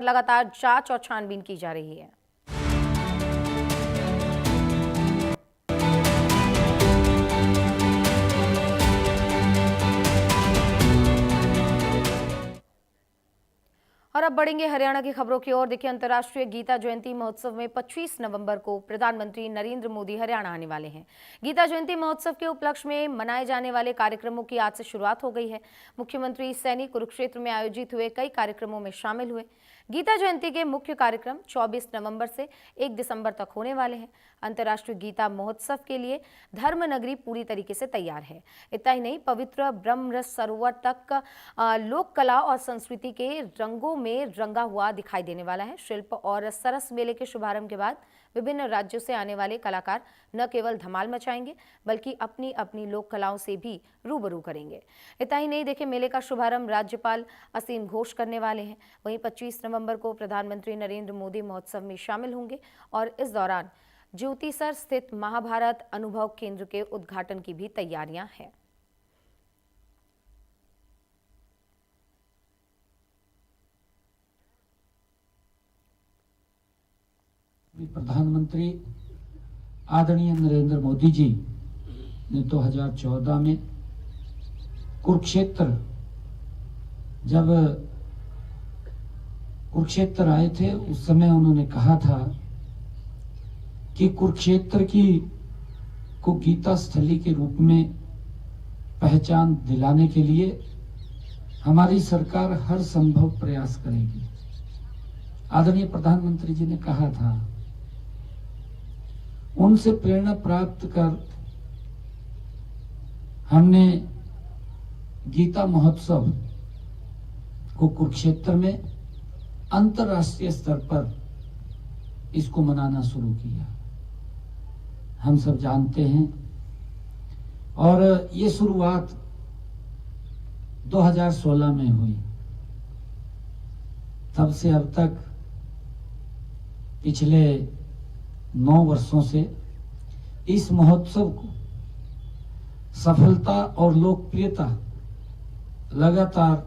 लगातार जांच और छानबीन की जा रही है। और अब बढ़ेंगे हरियाणा की खबरों की ओर। देखिए, अंतर्राष्ट्रीय गीता जयंती महोत्सव में 25 नवंबर को प्रधानमंत्री नरेंद्र मोदी हरियाणा आने वाले हैं। गीता जयंती महोत्सव के उपलक्ष्य में मनाए जाने वाले कार्यक्रमों की आज से शुरुआत हो गई है। मुख्यमंत्री सैनी कुरुक्षेत्र में आयोजित हुए कई कार्यक्रमों में शामिल हुए। गीता जयंती के मुख्य कार्यक्रम 24 नवंबर से 1 दिसंबर तक होने वाले हैं। अंतर्राष्ट्रीय गीता महोत्सव के लिए धर्मनगरी पूरी तरीके से तैयार है। इतना ही नहीं, पवित्र ब्रह्मरस सरोवर तक लोक कला और संस्कृति के रंगों में रंगा हुआ दिखाई देने वाला है। शिल्प और सरस मेले के शुभारंभ के बाद विभिन्न राज्यों से आने वाले कलाकार न केवल धमाल मचाएंगे बल्कि अपनी अपनी लोक कलाओं से भी रूबरू करेंगे। इतना ही नहीं, देखिए, मेले का शुभारंभ राज्यपाल असीम घोष करने वाले हैं। वहीं 25 नवंबर को प्रधानमंत्री नरेंद्र मोदी महोत्सव में शामिल होंगे और इस दौरान ज्योतिसर स्थित महाभारत अनुभव केंद्र के उद्घाटन की भी तैयारियां हैं। प्रधानमंत्री आदरणीय नरेंद्र मोदी जी ने 2014 में जब कुरुक्षेत्र आए थे, उस समय उन्होंने कहा था कि कुरुक्षेत्र को गीता स्थली के रूप में पहचान दिलाने के लिए हमारी सरकार हर संभव प्रयास करेगी। आदरणीय प्रधानमंत्री जी ने कहा था, उनसे प्रेरणा प्राप्त कर हमने गीता महोत्सव को कुरुक्षेत्र में अंतर्राष्ट्रीय स्तर पर इसको मनाना शुरू किया। हम सब जानते हैं, और ये शुरुआत 2016 में हुई। तब से अब तक पिछले 9 वर्षों से इस महोत्सव को सफलता और लोकप्रियता लगातार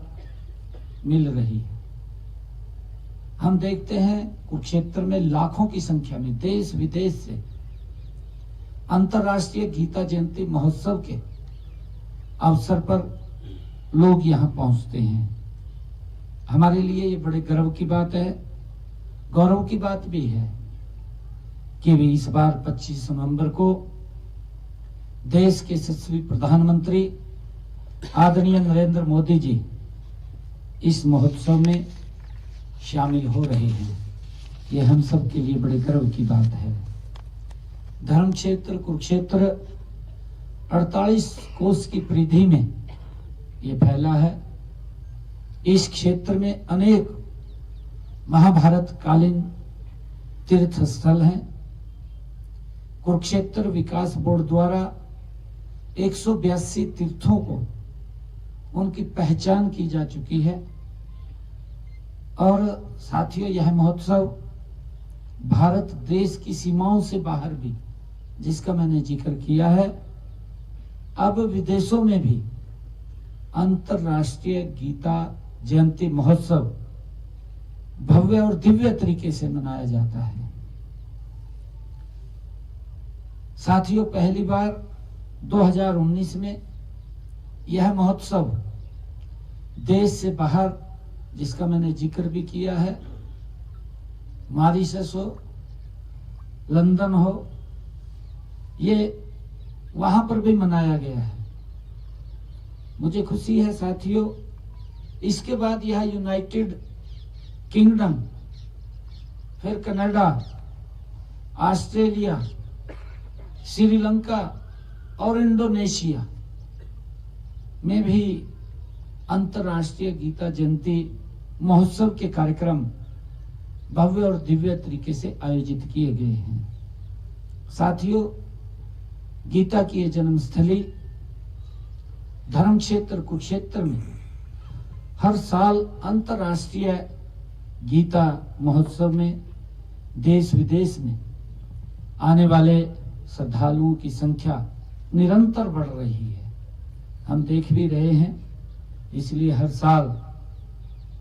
मिल रही है। हम देखते हैं कुरुक्षेत्र में लाखों की संख्या में देश विदेश से अंतर्राष्ट्रीय गीता जयंती महोत्सव के अवसर पर लोग यहां पहुंचते हैं। हमारे लिए ये बड़े गर्व की बात है, गौरव की बात भी है कि भी इस बार 25 नवंबर को देश के यशस्वी प्रधानमंत्री आदरणीय नरेंद्र मोदी जी इस महोत्सव में शामिल हो रहे हैं। ये हम सब के लिए बड़े गर्व की बात है। धर्म क्षेत्र कुरुक्षेत्र 48 कोस की परिधि में ये फैला है। इस क्षेत्र में अनेक महाभारत कालीन तीर्थ स्थल हैं। कुरुक्षेत्र विकास बोर्ड द्वारा 182 तीर्थों को उनकी पहचान की जा चुकी है। और साथियों, यह महोत्सव भारत देश की सीमाओं से बाहर भी, जिसका मैंने जिक्र किया है, अब विदेशों में भी अंतर्राष्ट्रीय गीता जयंती महोत्सव भव्य और दिव्य तरीके से मनाया जाता है। साथियों, पहली बार 2019 में यह महोत्सव देश से बाहर, जिसका मैंने जिक्र भी किया है, मॉरिशस हो, लंदन हो, ये वहां पर भी मनाया गया है। मुझे खुशी है साथियों, इसके बाद यह यूनाइटेड किंगडम, फिर कनाडा, ऑस्ट्रेलिया, श्रीलंका और इंडोनेशिया में भी अंतर्राष्ट्रीय गीता जयंती महोत्सव के कार्यक्रम भव्य और दिव्य तरीके से आयोजित किए गए हैं। साथियों, गीता की ये जन्मस्थली धर्म क्षेत्र कुरुक्षेत्र में हर साल अंतर्राष्ट्रीय गीता महोत्सव में देश विदेश में आने वाले श्रद्धालुओं की संख्या निरंतर बढ़ रही है। हम देख भी रहे हैं, इसलिए हर साल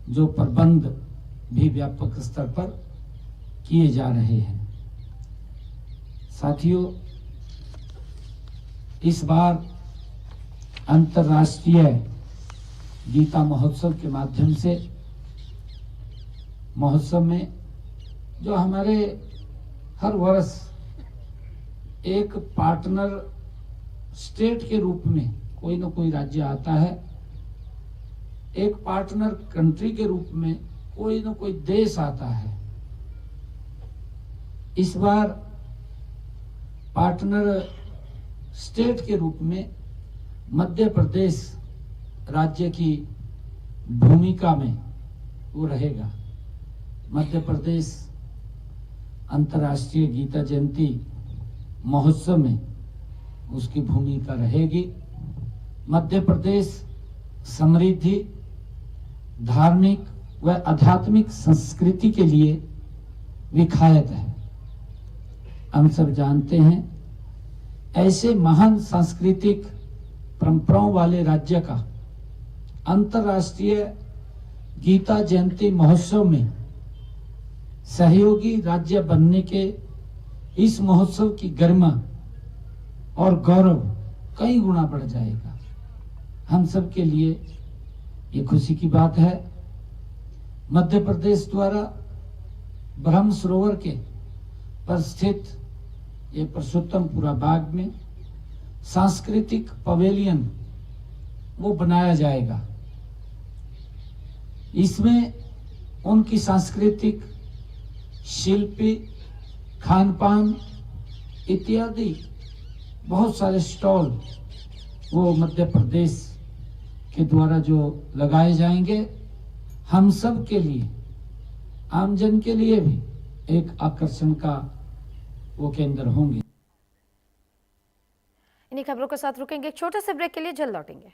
जो प्रबंध भी व्यापक स्तर पर किए जा रहे हैं। साथियों, इस बार अंतर्राष्ट्रीय गीता महोत्सव के माध्यम से महोत्सव में जो हमारे हर वर्ष एक पार्टनर स्टेट के रूप में कोई न कोई राज्य आता है, एक पार्टनर कंट्री के रूप में कोई न कोई देश आता है। इस बार पार्टनर स्टेट के रूप में मध्य प्रदेश राज्य की भूमिका में वो रहेगा। मध्य प्रदेश अंतर्राष्ट्रीय गीता जयंती महोत्सव में उसकी भूमिका रहेगी। मध्य प्रदेश समृद्धि, धार्मिक व आध्यात्मिक संस्कृति के लिए विख्यात है। हम सब जानते हैं, ऐसे महान सांस्कृतिक परंपराओं वाले राज्य का अंतर्राष्ट्रीय गीता जयंती महोत्सव में सहयोगी राज्य बनने के इस महोत्सव की गरिमा और गौरव कई गुना बढ़ जाएगा। हम सब के लिए ये खुशी की बात है। मध्य प्रदेश द्वारा ब्रह्म सरोवर के पर स्थित ये पुरुषोत्तमपुरा बाग में सांस्कृतिक पवेलियन वो बनाया जाएगा। इसमें उनकी सांस्कृतिक, शिल्पी, खान पान इत्यादि बहुत सारे स्टॉल वो मध्य प्रदेश के द्वारा जो लगाए जाएंगे, हम सब के लिए, आमजन के लिए भी एक आकर्षण का वो केंद्र होंगे। इन्हीं खबरों के साथ रुकेंगे एक छोटे से ब्रेक के लिए, जल्द लौटेंगे।